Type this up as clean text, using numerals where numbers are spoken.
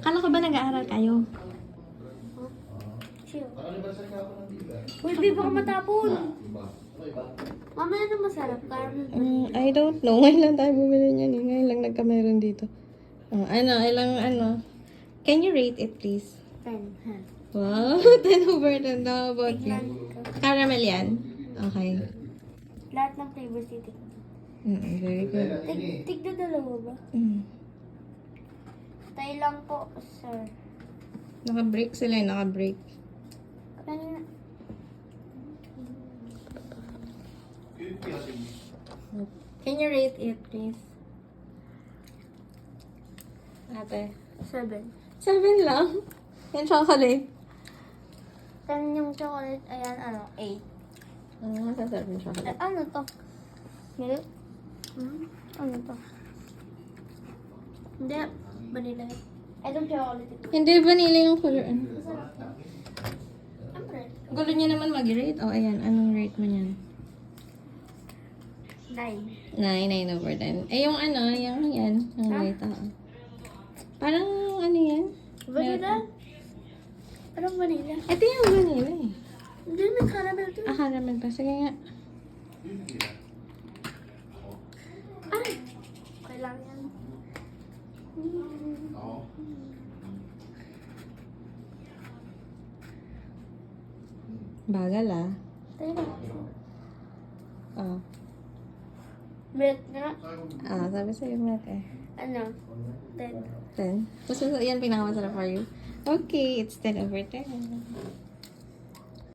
Kala ko ba nag-aaral kayo? Chill. Uy, di baka matapon. Mamaya na masarap. I don't know. Ngayon lang tayo bumili niyan. Ngayon lang nagkameron dito. Ano? Can you rate it, please? 10. Wow, 10 over 10. How about you? Tignan ko. Caramel yan? Okay. Lahat ng flavors titik. Very good. Tignan dalawa ba? Tayo lang po, sir. Naka-break sila, naka-break. Ano? Can you rate it, please? Ate. 7. 7 lang? Yan chocolate. 10 yung chocolate. Ayan, 8. Ano sa 7 chocolate? Ano to? Milk? Ano to? Hindi. Vanilla. Itong chocolate ito. Hindi, vanilla yung color. Ano? Siyempre. Gulo niya naman mag-rate. Ayan. Anong rate mo niyan? 9. 9 over 10. Yung yan. Ang rate, Parang, yan? Vanilla? Parang vanilla. Ito yung vanilla eh. Hindi, may caramel to. Caramel pa. Sige nga. Ay! Okay lang yan. Bagal Tayo na. Milk nga. Sabi sa'yo milk eh. Ano? 10. 10. Tapos yan pinakamasarap for you. Okay, it's 10 over 10.